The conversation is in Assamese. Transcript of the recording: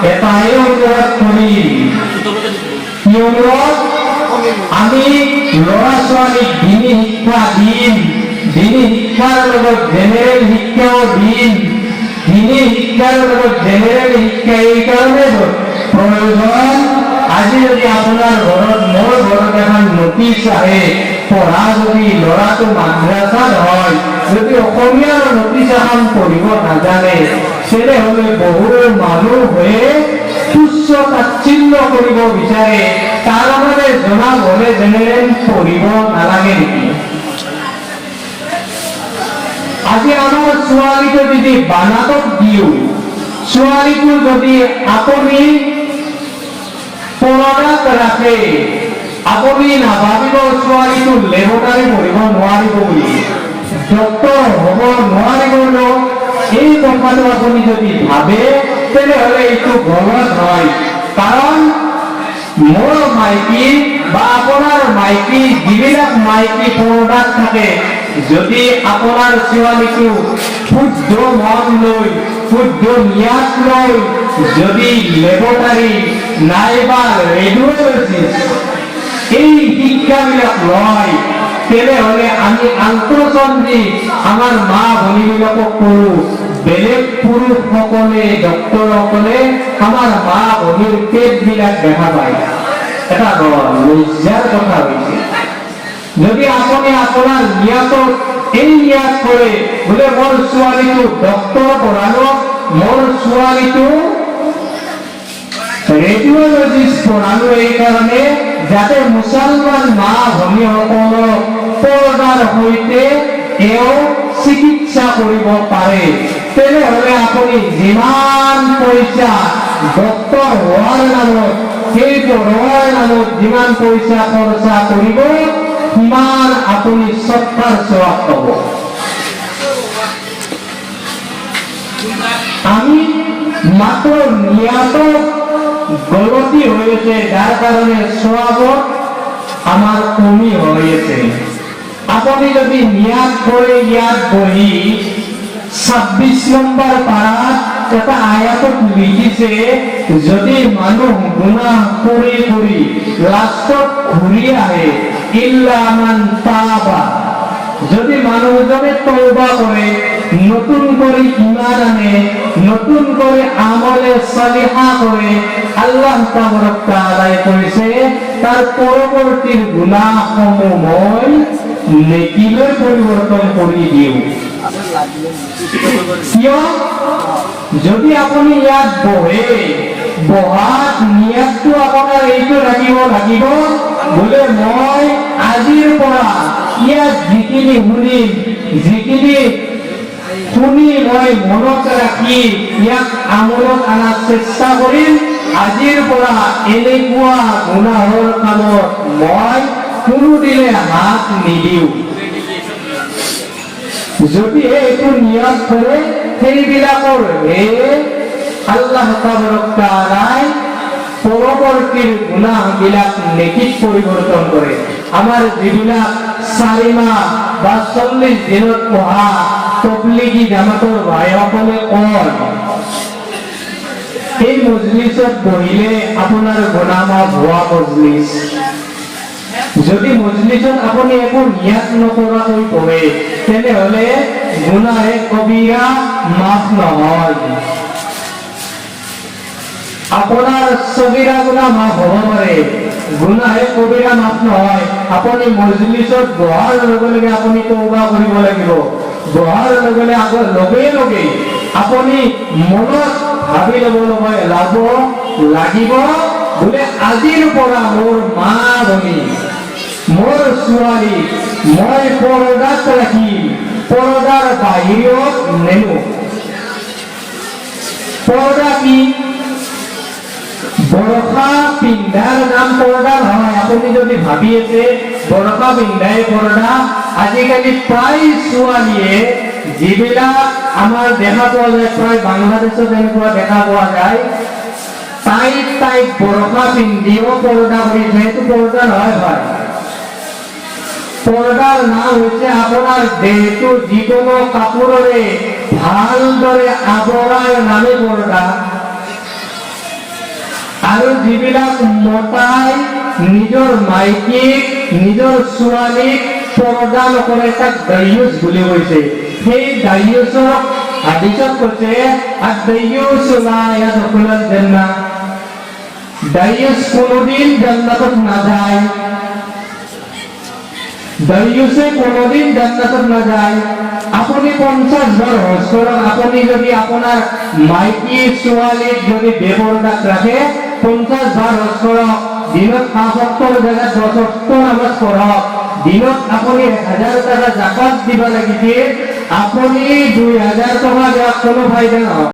এটাই অনুৰোধ কৰি, কি অনুৰোধ? আমি ল'ৰা ছোৱালীক দিনী শিক্ষা দিম, দিনী শিক্ষাৰ লগত জেনেৰেল শিক্ষাও দিম। দিনী শিক্ষাৰ লগত জেনেৰেল শিক্ষা এই কাৰণে প্ৰয়োজন। আজি যদি আপোনাৰ ঘৰত, মোৰ ঘৰত এখন নটিচ আহে, পঢ়া যদি ল'ৰাটো মাদ্ৰাছাত হয়, যদি অসমীয়াৰ নটিচ এখন পঢ়িব নাজানে, তেনেহ'লে বহু মানুহে তুচ্ছ তাচ্ছিল্য কৰিব বিচাৰে। তাৰ মানে জনাব হ'লে জেনেৰেল পঢ়িব নালাগে নেকি? আজি আমাৰ ছোৱালীটো যদি বানাতক দিওঁ, ছোৱালীটো যদি আপুনি পৰদাত ৰাখে, আপুনি নাভাবিব ছোৱালীটো লেবটাৰী পঢ়িব নোৱাৰিব বুলি, ডক্তৰ হ'ব নোৱাৰিব ন। এই কথাটো আপুনি যদি ভাবে, তেনেহ'লে এইটো গলত হয়। কাৰণ মোৰ মাইকী বা আপোনাৰ মাইকী, যিবিলাক মাইকী পৰদাত থাকে, যদি আপোনাৰ ছোৱালীটো শুদ্ধ মন লৈ, শুদ্ধ জ্ঞান লৈ যদি লেবটাৰী নাইবা ৰেডিঅ'লজিষ্ট এই শিক্ষাবিলাক লয়, তেনেহ'লে আমি আন্তঃচন্দ্ৰী আমাৰ মা ভনীবিলাকক কৰোঁ, বেলেগ পুৰুষসকলে, ডক্তৰসকলে আমাৰ মা ভনীৰ পেটবিলাক দেখা পায়। এটা লজ্জাৰ কথা হৈছে। যদি আপুনি আপোনাৰ নিয়াতত এই নিয়াত কৰে, বোলে মোৰ ছোৱালীটো ডক্তৰ পঢ়ালো, মোৰ ছোৱালীটো ৰেডিঅ'লজিষ্ট পঢ়ালো, এই কাৰণে যাতে মুছলমান মা ভনীসকলক পৰ্দাৰ সৈতে এওঁ চিকিৎসা কৰিব পাৰে, তেনেহ'লে আপুনি যিমান পইচা ডক্তৰ হোৱাৰ নামত, সেই পঢ়োৱাৰ নামত যিমান পইচা খৰচা কৰিব, সিমান আপুনি চৰকাৰ সেৱা পাব। আমি মাত্ৰ নিয়াতক গলতি হয়েছে, যার কারণে সওয়াবত আমার কমি হয়েছে। আপনি যদি নিয়াত করে ইয়াত বহি 26 নম্বর পারাত একটা আয়াতত লিখিছে, যদি মানুষ গুনাহ কৰি কৰি লাষ্টত ঘূৰি আহে, ইল্লা মান তাবা, যদি মানুহজনে তওবা করে, নতুন করে ঈমান আনে, নতুন করে আমলে সালিহা করে, আল্লাহ তাবারক তাআলা কইছে তার পরবর্তী গুনাহসমূহ মই নেকিলৈ পরিবর্তন কৰি দিও। কিয়? যদি আপুনি ইয়াত বহে, বহাত নিয়াতটো আপোনাৰ এইটো লাগিব, বোলে মই আজিৰ পৰা ইয়াত যিখিনি শুনিম, যিখিনি শুনি মই মনত ৰাখি ইয়াক আমলত অনাৰ চেষ্টা কৰিম, আজিৰ পৰা এনেকুৱা গুনাহৰ কামত মই কোনোদিনে হাত নিদিওঁ। যদি এইটো নিয়ত কৰে, সেইবিলাকৰ আল্লাহ তাবাৰক তাআলাই পৰৱৰ্তী গুনাহবিলাক নেকিত পৰিৱৰ্তন কৰে। আমাৰ যিবিলাক 4 মাহ বা 40 দিনত পঢ়া তবলিগী জামাতৰ ভাইসকলে কয়, এই মজলিছত বহিলে আপোনাৰ গুনাহ মাফ হোৱা মজলিছ। যদি মজলিছত আপুনি একো নিয়াত নকৰাকৈ পঢ়ে, তেনেহ'লে গুনাহে কবিৰা মাফ নহয়। আপোনাৰ সগীৰা গুনাহ মাফ হ'ব পাৰে, গুনাহে কবিৰা মাফ নহয়। আপুনি মজলিছত বহাৰ লগে লগে আপুনি তওবা কৰিব লাগিব। বহাৰ লগে লগে আপুনি মনত ভাবি ল'ব লাগিব, বোলে আজিৰ পৰা মোৰ মা ভনী, মোৰ ছোৱালী মই পৰ্দাত ৰাখিম, পৰ্দাৰ বাহিৰত নেনো। পৰ্দা কি? বৰষা পিন্ধাৰ নাম পৰ্দা নহয়। আপুনি যদি ভাবি আছে বৰষা পিন্ধাই পৰ্দা, আজিকালি প্ৰায় ছোৱালীয়ে, যিবিলাক আমাৰ দেখা পোৱা যায়, প্ৰায় বাংলাদেশত এনেকুৱা দেখা পোৱা যায়, তাইক বৰষা পিন্ধিও পৰ্দা কৰিছে। এইটো পৰ্দা নহয় ভাই। পৰ্দাৰ নাম হৈছে আপোনাৰ দেহটো যিকোনো কাপোৰেৰে ভালদৰে আৱৰাৰ নামে পৰ্দা। আৰু যিবিলাক মতাই নিজৰ মাইকীক নিজৰ ছোৱালীক পৰ্দা নকৰে তাক দায়ুচ বুলি কৈছে। সেই দায়ুচক হাদিছত কৈছে আদ-দায়ুচ লা ইয়াদখুলুল জান্নাহ, দায়ুচ কোনোদিন জান্নাতত নাযায়, দায়ুচে কোনোদিন জান্নাতত নাযায়। আপুনি 50 বার হজ করুন, আপনি যদি আপনার মাইকী ছোৱালীক যদি বেপৰদাত ৰাখে 50 বাৰ হজ কৰক, দিনত 5 ওয়াক্তৰ জায়গাত 10 ওয়াক্ত নামাজ পঢ়ক, দিনত আপুনি 1000 টাকা জাকাত দিবা লাগিছিল, আপনি 2000 টাকা দেওয়ার কোনো ফায়দা নহয়।